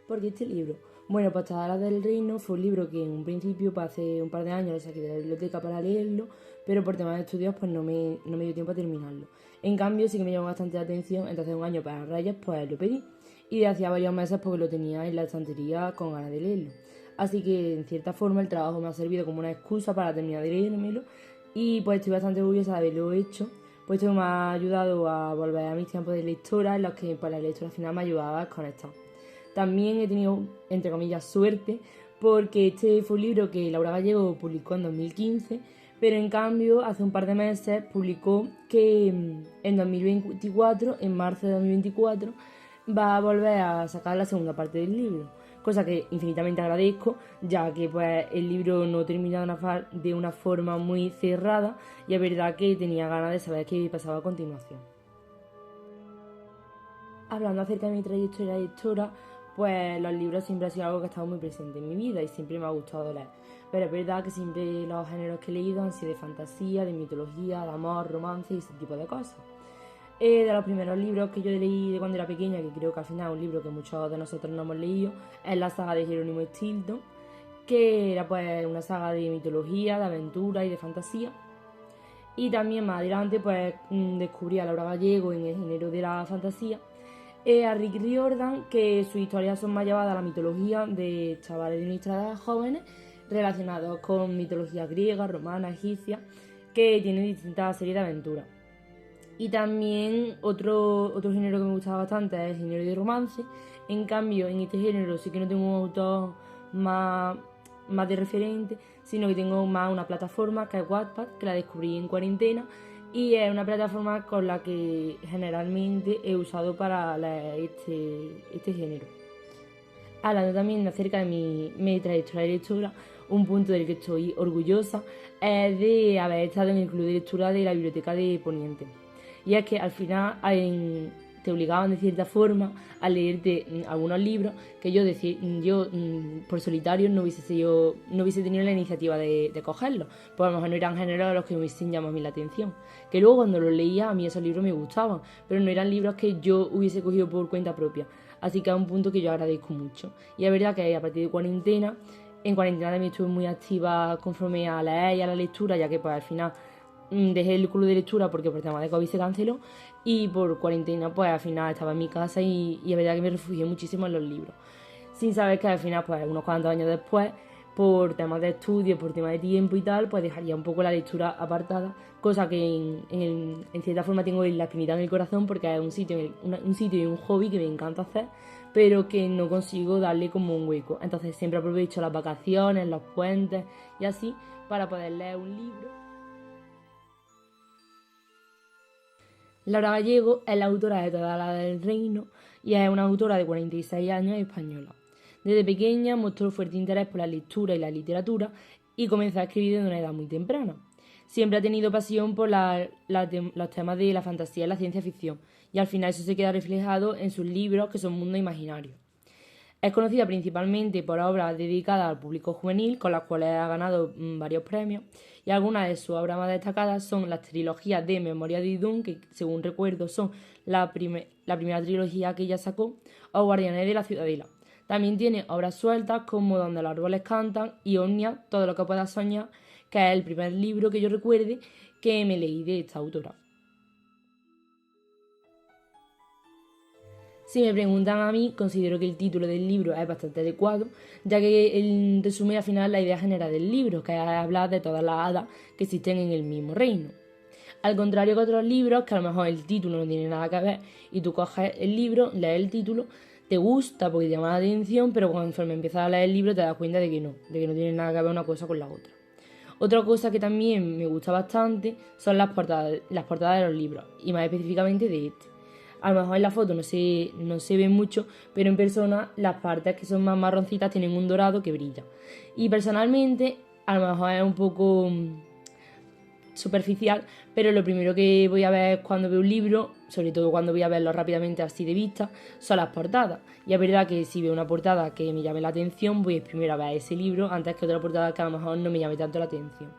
¿Por qué este libro? Bueno, pues Tablas del Reino fue un libro que en un principio, pues hace un par de años, lo saqué de la biblioteca para leerlo, pero por temas de estudios pues no me dio tiempo a terminarlo. En cambio sí que me llamó bastante la atención, entonces un año para Reyes pues lo pedí. Y de hacía varios meses porque lo tenía en la estantería con ganas de leerlo. Así que en cierta forma el trabajo me ha servido como una excusa para terminar de leérmelo y pues estoy bastante orgullosa de haberlo hecho, pues esto me ha ayudado a volver a mis tiempos de lectora en los que pues, la lectura final me ayudaba a desconectar. También he tenido, entre comillas, suerte porque este fue un libro que Laura Gallego publicó en 2015, pero en cambio hace un par de meses publicó que en 2024, en marzo de 2024, va a volver a sacar la segunda parte del libro, cosa que infinitamente agradezco, ya que pues el libro no termina de una forma muy cerrada y es verdad que tenía ganas de saber qué pasaba a continuación. Hablando acerca de mi trayectoria lectora, pues los libros siempre han sido algo que ha estado muy presente en mi vida y siempre me ha gustado leer. Pero es verdad que siempre los géneros que he leído han sido de fantasía, de mitología, de amor, romance y ese tipo de cosas. De los primeros libros que yo leí de cuando era pequeña, que creo que al final es un libro que muchos de nosotros no hemos leído, es la saga de Jerónimo Stilton, que era pues una saga de mitología, de aventura y de fantasía. Y también más adelante pues descubrí a Laura Gallego en el género de la fantasía, a Rick Riordan, que sus historias son más llevadas a la mitología de chavales de nuestra edad jóvenes relacionados con mitología griega, romana, egipcia, que tienen distintas series de aventuras. Y también otro género que me gustaba bastante es el género de romance. En cambio, en este género sí que no tengo un autor más, más de referente, sino que tengo más una plataforma que es Wattpad, que la descubrí en cuarentena y es una plataforma con la que generalmente he usado para leer este género. Hablando también acerca de mi trayectoria de lectura, un punto del que estoy orgullosa es de haber estado en el club de lectura de la biblioteca de Poniente. Y es que al final te obligaban de cierta forma a leerte algunos libros que yo por solitario no hubiese tenido la iniciativa de cogerlos, pues a lo mejor no eran géneros a los que me hubiesen llamado a mí la atención. Que luego cuando los leía a mí esos libros me gustaban, pero no eran libros que yo hubiese cogido por cuenta propia. Así que es un punto que yo agradezco mucho. Y es verdad que a partir de cuarentena, en cuarentena también estuve muy activa conforme a leer y a la lectura, ya que pues al final dejé el club de lectura porque por tema de COVID se canceló y por cuarentena pues al final estaba en mi casa y es verdad que me refugié muchísimo en los libros. Sin saber que al final pues unos cuantos años después, por temas de estudio, por temas de tiempo y tal, pues dejaría un poco la lectura apartada, cosa que en cierta forma tengo la espinita en el corazón porque es un sitio y un hobby que me encanta hacer, pero que no consigo darle como un hueco. Entonces siempre aprovecho las vacaciones, los puentes y así para poder leer un libro. Laura Gallego es la autora de Toda la del Reino y es una autora de 46 años española. Desde pequeña mostró fuerte interés por la lectura y la literatura y comenzó a escribir desde una edad muy temprana. Siempre ha tenido pasión por los temas de la fantasía y la ciencia ficción, y al final eso se queda reflejado en sus libros, que son mundos imaginarios. Es conocida principalmente por obras dedicadas al público juvenil, con las cuales ha ganado varios premios, y algunas de sus obras más destacadas son las trilogías de Memoria de Idún, que según recuerdo son la primera trilogía que ella sacó, o Guardianes de la Ciudadela. También tiene obras sueltas como Donde los árboles cantan y Omnia, todo lo que puedas soñar, que es el primer libro que yo recuerde que me leí de esta autora. Si me preguntan a mí, considero que el título del libro es bastante adecuado, ya que resume al final la idea general del libro, que es hablar de todas las hadas que existen en el mismo reino. Al contrario que otros libros, que a lo mejor el título no tiene nada que ver, y tú coges el libro, lees el título, te gusta porque te llama la atención, pero conforme empiezas a leer el libro te das cuenta de que no tiene nada que ver una cosa con la otra. Otra cosa que también me gusta bastante son las portadas de los libros, y más específicamente de este. A lo mejor en la foto no se ve mucho, pero en persona las partes que son más marroncitas tienen un dorado que brilla. Y personalmente, a lo mejor es un poco superficial, pero lo primero que voy a ver cuando veo un libro, sobre todo cuando voy a verlo rápidamente así de vista, son las portadas. Y es verdad que si veo una portada que me llame la atención, voy primero a ver ese libro antes que otra portada que a lo mejor no me llame tanto la atención.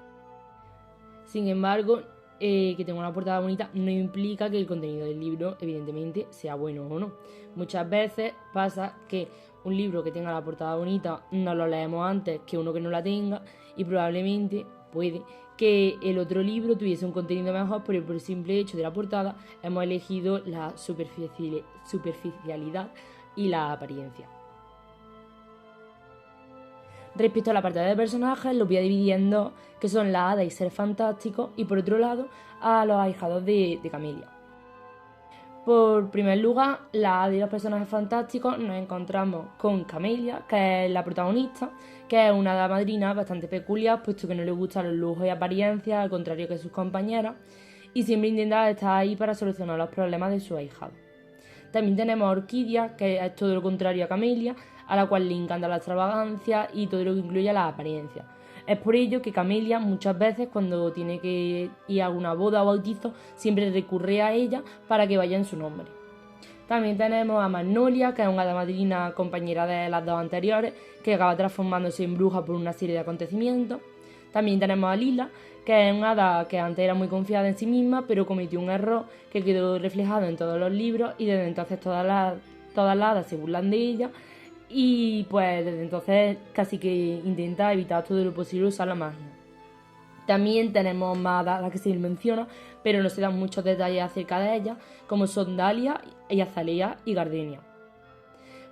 Sin embargo, que tenga una portada bonita no implica que el contenido del libro, evidentemente, sea bueno o no. Muchas veces pasa que un libro que tenga la portada bonita nos lo leemos antes que uno que no la tenga, y probablemente puede que el otro libro tuviese un contenido mejor, pero por el simple hecho de la portada hemos elegido la superficialidad y la apariencia. Respecto a la parte de personajes, los voy a dividir en dos, que son la hada y Seres Fantásticos, y por otro lado a los ahijados de Camelia. Por primer lugar, la hada y los personajes fantásticos, nos encontramos con Camelia, que es la protagonista, que es una hada madrina bastante peculiar, puesto que no le gustan los lujos y apariencias, al contrario que sus compañeras, y siempre intenta estar ahí para solucionar los problemas de su ahijado. También tenemos a Orquídea, que es todo lo contrario a Camelia, a la cual le encanta la extravagancia y todo lo que incluye la apariencia. Es por ello que Camelia muchas veces, cuando tiene que ir a alguna boda o bautizo, siempre recurre a ella para que vaya en su nombre. También tenemos a Magnolia, que es una hada madrina compañera de las dos anteriores, que acaba transformándose en bruja por una serie de acontecimientos. También tenemos a Lila, que es una hada que antes era muy confiada en sí misma, pero cometió un error que quedó reflejado en todos los libros, y desde entonces todas las hadas se burlan de ella, y pues desde entonces casi que intenta evitar todo lo posible usar la magia. También tenemos más hadas a las que se menciona, pero no se dan muchos detalles acerca de ellas, como son Dalia, y Azalea y Gardenia.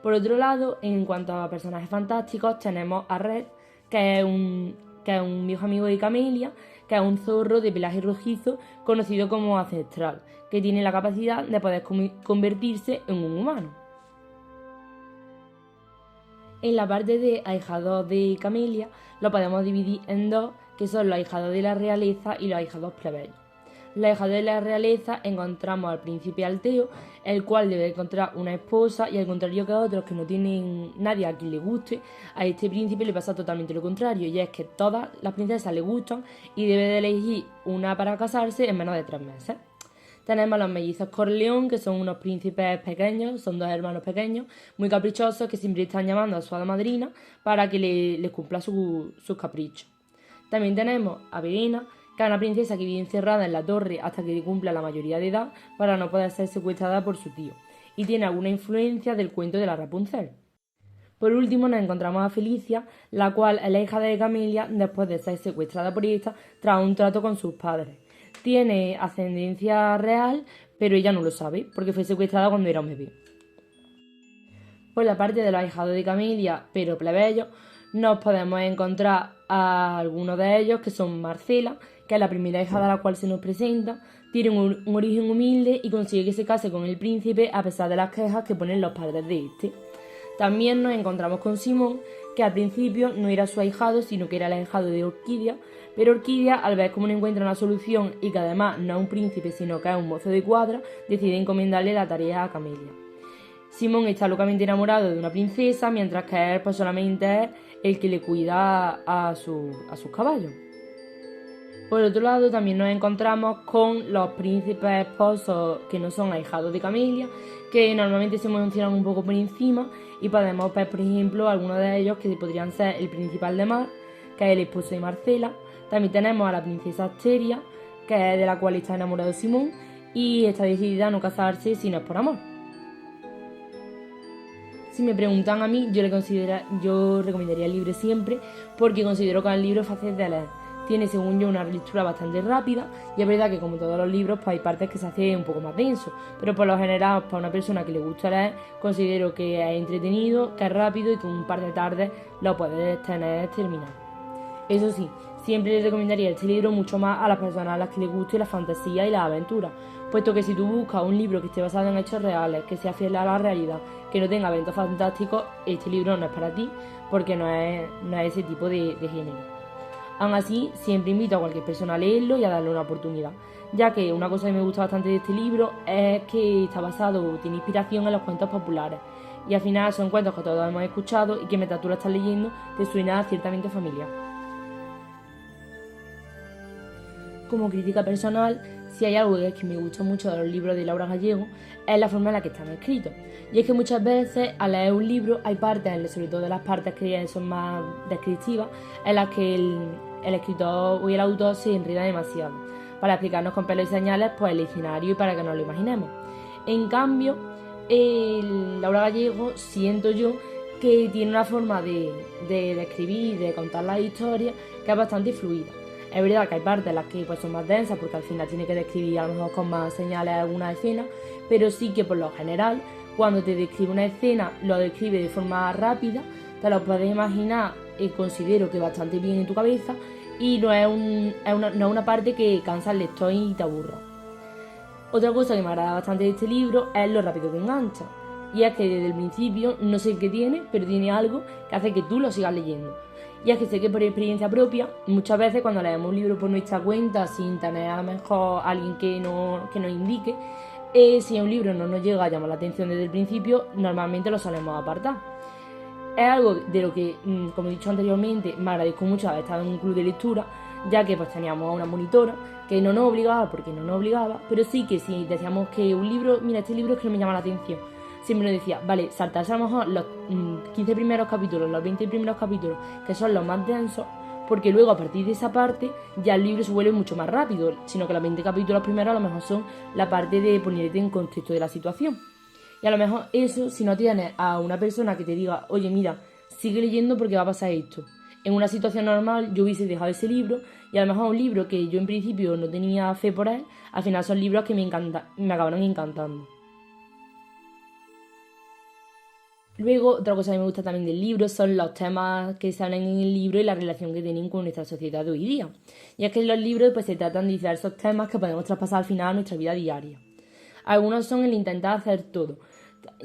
Por otro lado, en cuanto a personajes fantásticos, tenemos a Red, que es un viejo amigo de Camelia, que es un zorro de pelaje rojizo conocido como ancestral, que tiene la capacidad de poder convertirse en un humano. En la parte de ahijados de Camelia lo podemos dividir en dos, que son los ahijados de la realeza y los ahijados plebeyos. Los ahijados de la realeza encontramos al príncipe Alteo, el cual debe encontrar una esposa, y al contrario que otros que no tienen nadie a quien le guste, a este príncipe le pasa totalmente lo contrario, y es que todas las princesas le gustan y debe de elegir una para casarse en menos de 3 meses. Tenemos a los mellizos Corleón, que son unos príncipes pequeños, son 2 hermanos pequeños, muy caprichosos, que siempre están llamando a su hada madrina para que les cumpla sus caprichos. También tenemos a Verena, que es una princesa que vive encerrada en la torre hasta que cumpla la mayoría de edad para no poder ser secuestrada por su tío, y tiene alguna influencia del cuento de la Rapunzel. Por último nos encontramos a Felicia, la cual es la hija de Camelia después de ser secuestrada por esta tras un trato con sus padres. Tiene ascendencia real, pero ella no lo sabe, porque fue secuestrada cuando era un bebé. Por la parte de los ahijados de Camelia, pero plebeyos, nos podemos encontrar a algunos de ellos, que son Marcela, que es la primera hijada a la cual se nos presenta, tiene un origen humilde y consigue que se case con el príncipe a pesar de las quejas que ponen los padres de este. También nos encontramos con Simón, que al principio no era su ahijado, sino que era el ahijado de Orquídea, pero Orquídea, al ver cómo no encuentra una solución y que además no es un príncipe sino que es un mozo de cuadra, decide encomendarle la tarea a Camelia. Simón está locamente enamorado de una princesa, mientras que él pues solamente es el que le cuida a sus caballos. Por otro lado, también nos encontramos con los príncipes esposos que no son ahijados de Camelia, que normalmente se mencionan un poco por encima, y podemos ver, por ejemplo, algunos de ellos que podrían ser el príncipe Aldemar, que es el esposo de Marcela. También tenemos a la princesa Asteria, que es de la cual está enamorado Simón, y está decidida a no casarse si no es por amor. Si me preguntan a mí, yo recomendaría el libro siempre, porque considero que el libro es fácil de leer. Tiene, según yo, una lectura bastante rápida, y es verdad que como todos los libros pues hay partes que se hace un poco más denso, pero por lo general para una persona que le gusta leer considero que es entretenido, que es rápido y que un par de tardes lo puedes tener terminado. Eso sí, siempre les recomendaría este libro mucho más a las personas a las que les guste la fantasía y la aventura, puesto que si tú buscas un libro que esté basado en hechos reales, que sea fiel a la realidad, que no tenga eventos fantásticos, este libro no es para ti, porque no es ese tipo de género. Aún así, siempre invito a cualquier persona a leerlo y a darle una oportunidad, ya que una cosa que me gusta bastante de este libro es que está basado, tiene inspiración en los cuentos populares, y al final son cuentos que todos hemos escuchado y que mientras tú lo estás leyendo te suena ciertamente familiar. Como crítica personal, si hay algo que me gusta mucho de los libros de Laura Gallego, es la forma en la que están escritos. Y es que muchas veces al leer un libro hay partes, sobre todo las partes que son más descriptivas, en las que el escritor o el autor se enreda demasiado, para explicarnos con pelos y señales pues el escenario y para que nos lo imaginemos. En cambio, Laura Gallego siento yo que tiene una forma de escribir y de contar las historias que es bastante fluida. Es verdad que hay partes en las que pues, son más densas porque al final tiene que describir a lo mejor con más señales alguna escena, pero sí que por lo general cuando te describe una escena lo describe de forma rápida, te lo puedes imaginar y considero que bastante bien en tu cabeza y no es una parte que cansa al lector y te aburra. Otra cosa que me agrada bastante de este libro es lo rápido que engancha. Y es que desde el principio, no sé qué tiene, pero tiene algo que hace que tú lo sigas leyendo. Y es que sé que por experiencia propia, muchas veces cuando leemos un libro por nuestra cuenta, sin tener a lo mejor alguien que nos indique, si un libro no nos llega a llamar la atención desde el principio, normalmente lo solemos apartar. Es algo de lo que, como he dicho anteriormente, me agradezco mucho haber estado en un club de lectura, ya que pues teníamos a una monitora que no nos obligaba, porque no nos obligaba, pero sí que si decíamos que un libro, mira, este libro es que no me llama la atención, siempre nos decía, vale, saltarse a lo mejor los 15 primeros capítulos, los 20 primeros capítulos, que son los más densos, porque luego a partir de esa parte ya el libro se vuelve mucho más rápido, sino que los 20 capítulos primeros a lo mejor son la parte de ponerte en contexto de la situación. Y a lo mejor eso, si no tienes a una persona que te diga, oye, mira, sigue leyendo porque va a pasar esto. En una situación normal yo hubiese dejado ese libro y a lo mejor un libro que yo en principio no tenía fe por él, al final son libros que me acabaron encantando. Luego, otra cosa que me gusta también del libro son los temas que salen en el libro y la relación que tienen con nuestra sociedad de hoy día. Y es que en los libros pues, se tratan de diversos temas que podemos traspasar al final a nuestra vida diaria. Algunos son el intentar hacer todo.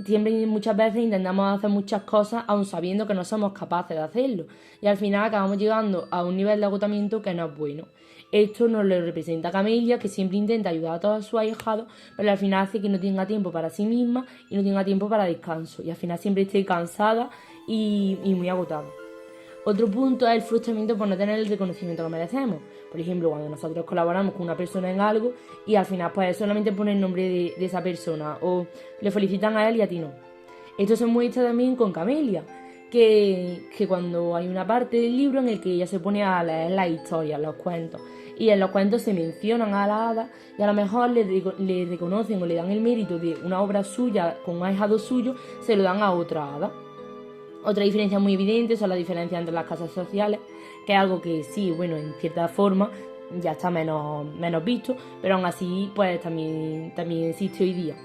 Siempre y muchas veces intentamos hacer muchas cosas aun sabiendo que no somos capaces de hacerlo y al final acabamos llegando a un nivel de agotamiento que no es bueno. Esto nos lo representa Camelia, que siempre intenta ayudar a todos sus ahijados, pero al final hace que no tenga tiempo para sí misma y no tenga tiempo para descanso y al final siempre esté cansada y muy agotada. Otro punto es el frustramiento por no tener el reconocimiento que merecemos. Por ejemplo, cuando nosotros colaboramos con una persona en algo y al final pues solamente pone el nombre de esa persona o le felicitan a él y a ti no. Esto se muestra también con Camelia, que cuando hay una parte del libro en el que ella se pone a leer las historias, los cuentos, y en los cuentos se mencionan a la hada y a lo mejor le reconocen o le dan el mérito de una obra suya con un ahijado suyo, se lo dan a otra hada. Otra diferencia muy evidente son las diferencias entre las casas sociales, que es algo que sí, bueno, en cierta forma ya está menos visto, pero aún así pues también existe hoy día.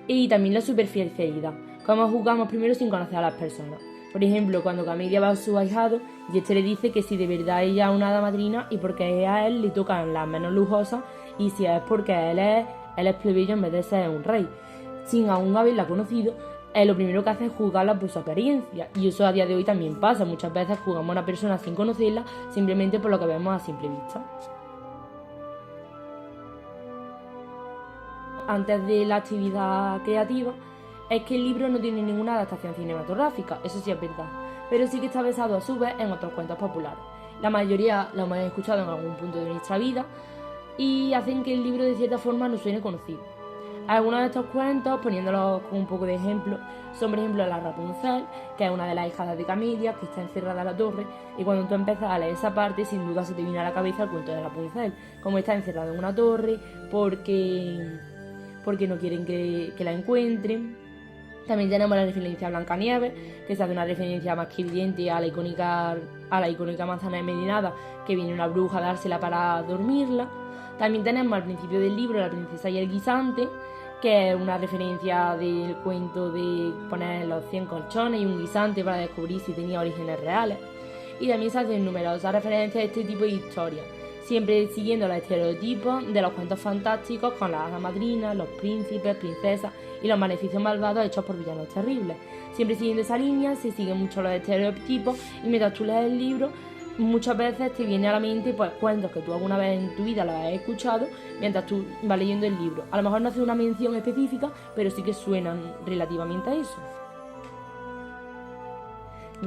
Y también la superficialidad, cómo juzgamos primero sin conocer a las personas. Por ejemplo, cuando Camelia va a su ahijado y este le dice que si de verdad ella es una hada madrina y porque a él le tocan las menos lujosas y si es porque él es plebeyo en vez de ser un rey, sin aún haberla conocido. Lo primero que hace es juzgarla por su apariencia y eso a día de hoy también pasa. Muchas veces juzgamos a una persona sin conocerla simplemente por lo que vemos a simple vista. Antes de la actividad creativa, es que el libro no tiene ninguna adaptación cinematográfica, eso sí es verdad, pero sí que está basado a su vez en otros cuentos populares. La mayoría lo hemos escuchado en algún punto de nuestra vida y hacen que el libro de cierta forma nos suene conocido. Algunos de estos cuentos, poniéndolos con un poco de ejemplo, son por ejemplo la Rapunzel, que es una de las hijadas de Camelia, que está encerrada en la torre, y cuando tú empiezas a leer esa parte, sin duda se te viene a la cabeza el cuento de Rapunzel, como está encerrada en una torre porque no quieren que la encuentren. También tenemos la referencia a Blancanieves, que se hace una referencia más que evidente a la icónica manzana envenenada, que viene una bruja a dársela para dormirla. También tenemos al principio del libro La princesa y el guisante, que es una referencia del cuento de poner los 100 colchones y un guisante para descubrir si tenía orígenes reales. Y también se hacen numerosas referencias a este tipo de historias, siempre siguiendo los estereotipos de los cuentos fantásticos con las hadas madrinas, los príncipes, princesas y los maleficios malvados hechos por villanos terribles. Siempre siguiendo esa línea se siguen mucho los estereotipos y mientras tú lees el libro muchas veces te viene a la mente pues cuentos que tú alguna vez en tu vida los has escuchado mientras tú vas leyendo el libro. A lo mejor no hace una mención específica, pero sí que suenan relativamente a eso.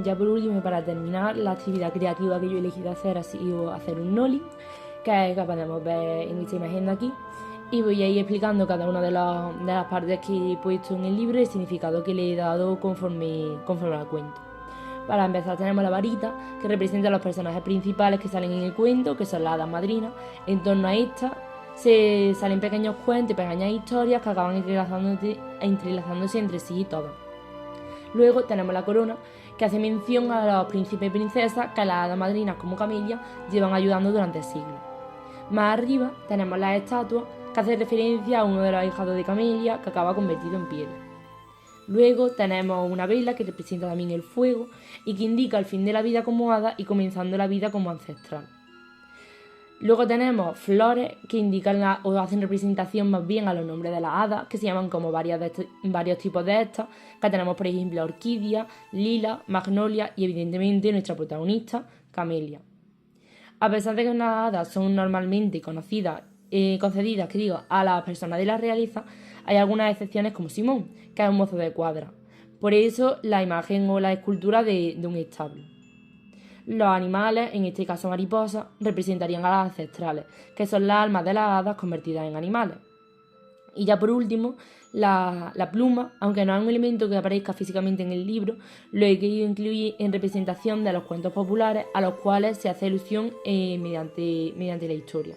Ya por último, para terminar, la actividad creativa que yo he elegido hacer ha sido hacer un noli, que podemos ver en esta imagen de aquí, y voy a ir explicando cada una de las partes que he puesto en el libro y el significado que le he dado conforme al cuento. Para empezar tenemos la varita, que representa a los personajes principales que salen en el cuento, que son las hadas madrinas. En torno a esta se salen pequeños cuentos y pequeñas historias que acaban entrelazándose entre sí y todas. Luego tenemos la corona, que hace mención a los príncipes y princesas que las hadas madrinas como Camelia llevan ayudando durante siglos. Más arriba tenemos las estatuas, que hace referencia a uno de los ahijados de Camelia que acaba convertido en piedra. Luego tenemos una vela que representa también el fuego y que indica el fin de la vida como hada y comenzando la vida como ancestral. Luego tenemos flores que indican o hacen representación más bien a los nombres de las hadas, que se llaman como varios tipos de estas, que tenemos por ejemplo orquídea, lila, magnolia y evidentemente nuestra protagonista, Camelia. A pesar de que las hadas son normalmente concedidas a las personas de la realeza, hay algunas excepciones como Simón, que es un mozo de cuadra. Por eso la imagen o la escultura de un establo. Los animales, en este caso mariposas, representarían a las ancestrales, que son las almas de las hadas convertidas en animales. Y ya por último, la pluma, aunque no es un elemento que aparezca físicamente en el libro, lo he querido incluir en representación de los cuentos populares a los cuales se hace alusión mediante la historia.